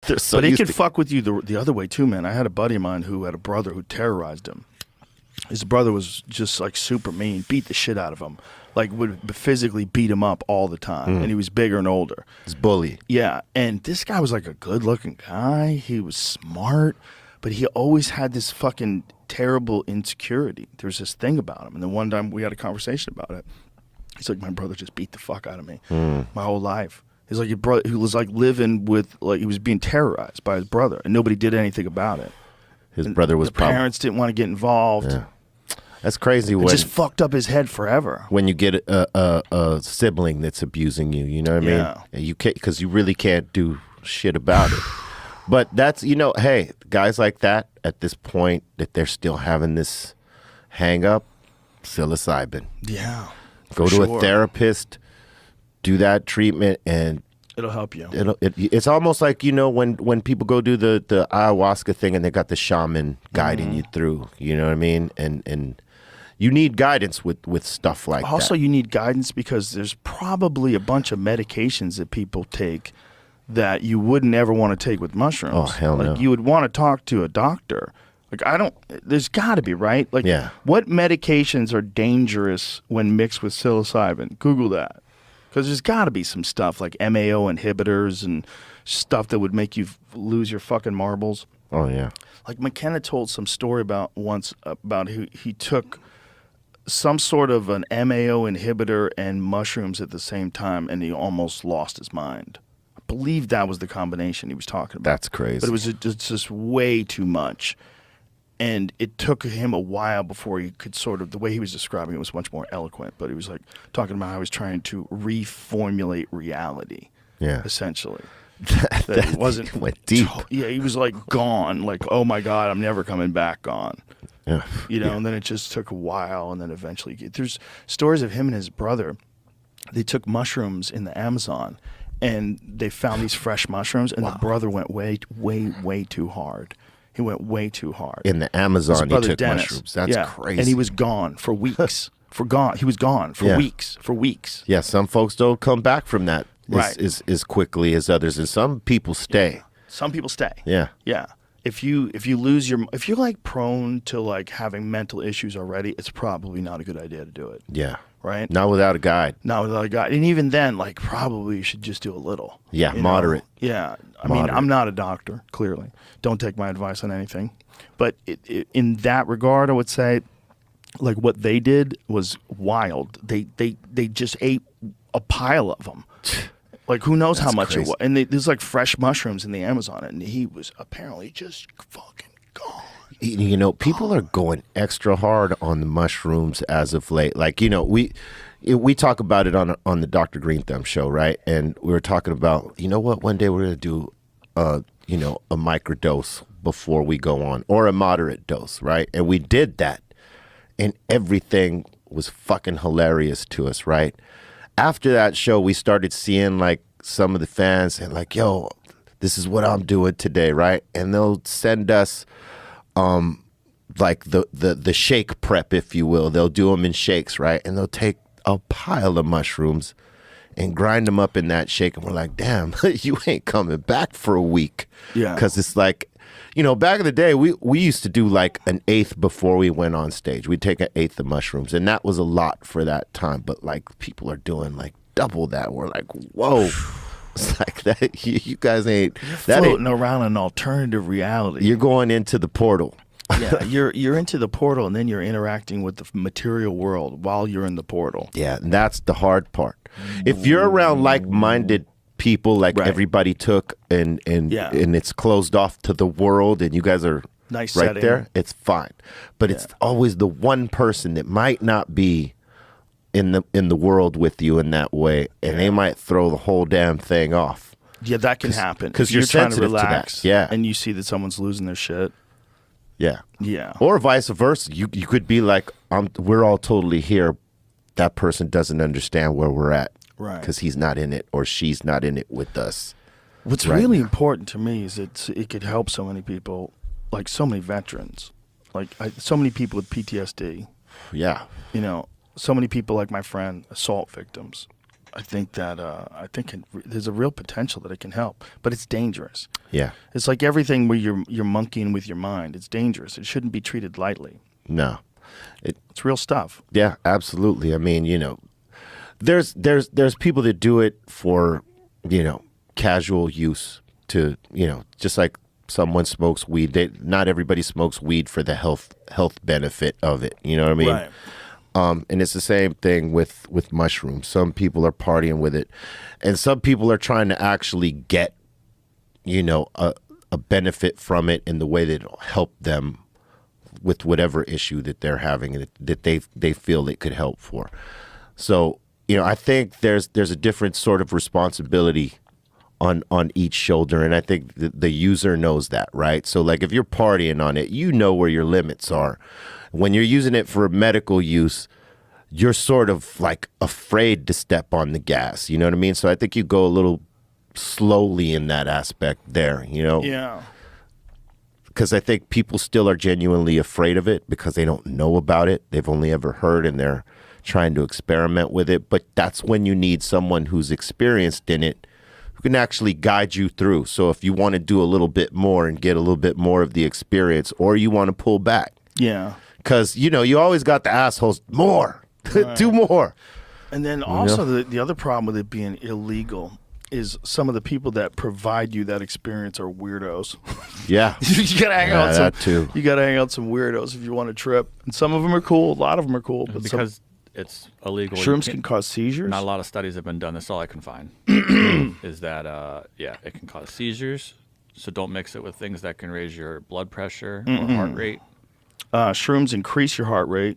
But it could fuck with you the other way too, man. I had a buddy of mine who had a brother who terrorized him. His brother was just like super mean, beat the shit out of him, like would physically beat him up all the time. And he was bigger and older. He's bully. Yeah, and this guy was like a good-looking guy. He was smart, but he always had this fucking terrible insecurity. There was this thing about him. And then one time we had a conversation about it. He's like, my brother just beat the fuck out of me my whole life. He's like, your brother, he was like living with, like, he was being terrorized by his brother, and nobody did anything about it. His brother was the parents didn't want to get involved. Yeah. That's crazy. It just fucked up his head forever. When you get a sibling that's abusing you, you know what I mean? Yeah. And you can't, because you really can't do shit about it. But that's, you know, hey, guys like that at this point that they're still having this hang up, psilocybin. Yeah. Go to a therapist, do that treatment, and it'll help you. It's almost like, you know, when people go do the ayahuasca thing and they got the shaman guiding you through, you know what I mean? And you need guidance with stuff like that. Also, you need guidance because there's probably a bunch of medications that people take that you wouldn't ever want to take with mushrooms. Oh, hell no. Like, you would want to talk to a doctor. Like, there's got to be, right? Like, what medications are dangerous when mixed with psilocybin? Google that. Because there's got to be some stuff like MAO inhibitors and stuff that would make you lose your fucking marbles. Oh, yeah. Like, McKenna told some story about he took some sort of an MAO inhibitor and mushrooms at the same time, and he almost lost his mind. I believe that was the combination he was talking about. That's crazy. But it was just way too much. And it took him a while before he could sort of, the way he was describing it was much more eloquent, but he was like talking about how he was trying to reformulate reality, essentially. That it wasn't, went deep. He was like gone, like, oh my God, I'm never coming back gone. Yeah. You know, and then it just took a while, and then eventually, there's stories of him and his brother. They took mushrooms in the Amazon, and they found these fresh mushrooms, and the brother went way, way, way too hard. He went way too hard. In the Amazon, he took Dennis, mushrooms. That's crazy. And he was gone for weeks. He was gone for weeks. Yeah, some folks don't come back from that as quickly as others, and some people stay. Yeah. Some people stay. Yeah. Yeah. If you lose if you're like prone to like having mental issues already, it's probably not a good idea to do it. Yeah. Right? Not without a guide. Not without a guide. And even then, like, probably you should just do a little. Yeah, moderate. Yeah. I mean, I'm not a doctor, clearly. Don't take my advice on anything. But in that regard, I would say, like, what they did was wild. They just ate a pile of them. Like, who knows how much it was. And there's, like, fresh mushrooms in the Amazon. And he was apparently just fucking gone. You know, people are going extra hard on the mushrooms as of late. Like, you know, we talk about it on the Dr. Greenthumb show, right? And we were talking about, you know what, one day we're going to do, you know, a microdose before we go on, or a moderate dose, right? And we did that, and everything was fucking hilarious to us, right? After that show, we started seeing, like, some of the fans and like, yo, this is what I'm doing today, right? And they'll send us like the shake prep, if you will. They'll do them in shakes, right? And they'll take a pile of mushrooms and grind them up in that shake, and we're like, damn, you ain't coming back for a week. Yeah. Because it's like, you know, back in the day, we used to do like an eighth before we went on stage. We'd take an eighth of mushrooms, and that was a lot for that time. But like, people are doing like double that. We're like, whoa. It's like that. You guys ain't floating around an alternative reality. You're going into the portal. Yeah, you're into the portal, and then you're interacting with the material world while you're in the portal. Yeah, and that's the hard part. If you're around like-minded people, like everybody took, and it's closed off to the world, and you guys are right setting there, it's fine. But it's always the one person that might not be in the world with you in that way, and they might throw the whole damn thing off. Yeah, that can happen because you're trying sensitive to relax. To that. Yeah, and you see that someone's losing their shit. Yeah. Yeah. Or vice versa. You could be like, we're all totally here. That person doesn't understand where we're at. Right. Because he's not in it, or she's not in it with us. What's really important to me is it could help so many people, like so many veterans, like so many people with PTSD. Yeah. You know, so many people like my friend, assault victims. I think that there's a real potential that it can help, but it's dangerous. Yeah. It's like everything where you're monkeying with your mind. It's dangerous. It shouldn't be treated lightly. No. It's real stuff. Yeah, absolutely. I mean, there's people that do it for, casual use to, just like someone smokes weed. Not everybody smokes weed for the health benefit of it. You know what I mean? Right. And it's the same thing with mushrooms. Some people are partying with it, and some people are trying to actually get, a benefit from it in the way that it'll help them with whatever issue that they're having and that they feel it could help for. So, I think there's a different sort of responsibility on each shoulder, and I think the user knows that, right? So, like, if you're partying on it, you know where your limits are. When you're using it for medical use, you're sort of like afraid to step on the gas. You know what I mean? So I think you go a little slowly in that aspect there, Yeah. Because I think people still are genuinely afraid of it because they don't know about it. They've only ever heard and they're trying to experiment with it. But that's when you need someone who's experienced in it who can actually guide you through. So if you want to do a little bit more and get a little bit more of the experience, or you want to pull back. Yeah. Because, you always got the assholes, more, do more. And then also the other problem with it being illegal is some of the people that provide you that experience are weirdos. Yeah. You gotta hang out that too. You gotta hang out some weirdos if you want to trip. And some of them are cool. A lot of them are cool. But Because it's illegal. shrooms can cause seizures. Not a lot of studies have been done. That's all I can find. Is that it can cause seizures. So don't mix it with things that can raise your blood pressure or heart rate. Shrooms increase your heart rate.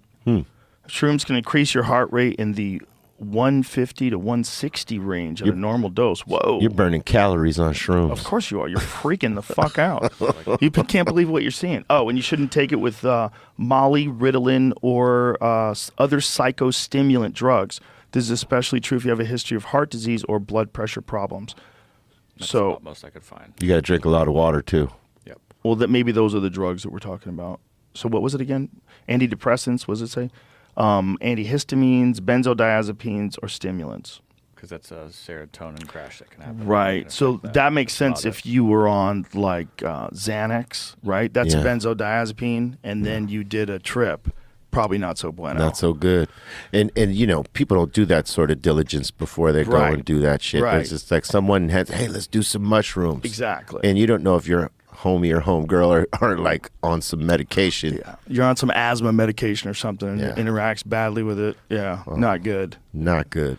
Shrooms can increase your heart rate in the 150 to 160 range at a normal dose. Whoa. You're burning calories on shrooms. Of course you are. You're freaking the fuck out. You can't believe what you're seeing. Oh, and you shouldn't take it with Molly, Ritalin, or other psychostimulant drugs. This is especially true if you have a history of heart disease or blood pressure problems. That's So, about most I could find. You got to drink a lot of water, too. Yep. well, that maybe those are the drugs that we're talking about. So what was it again? Antidepressants, what does it say? Antihistamines, benzodiazepines, or stimulants. Because that's a serotonin crash that can happen. Right. So that makes sense if you were on like Xanax, right? That's a Yeah. benzodiazepine, and then you did a trip. Probably not so bueno. Not so good. And people don't do that sort of diligence before they go Right. and do that shit. Right. It's just like someone has, hey, let's do some mushrooms. Exactly. And you don't know if your homie or homegirl are like on some medication. Yeah. You're on some asthma medication or something, and Yeah. it interacts badly with it. Yeah. Not good. Not good.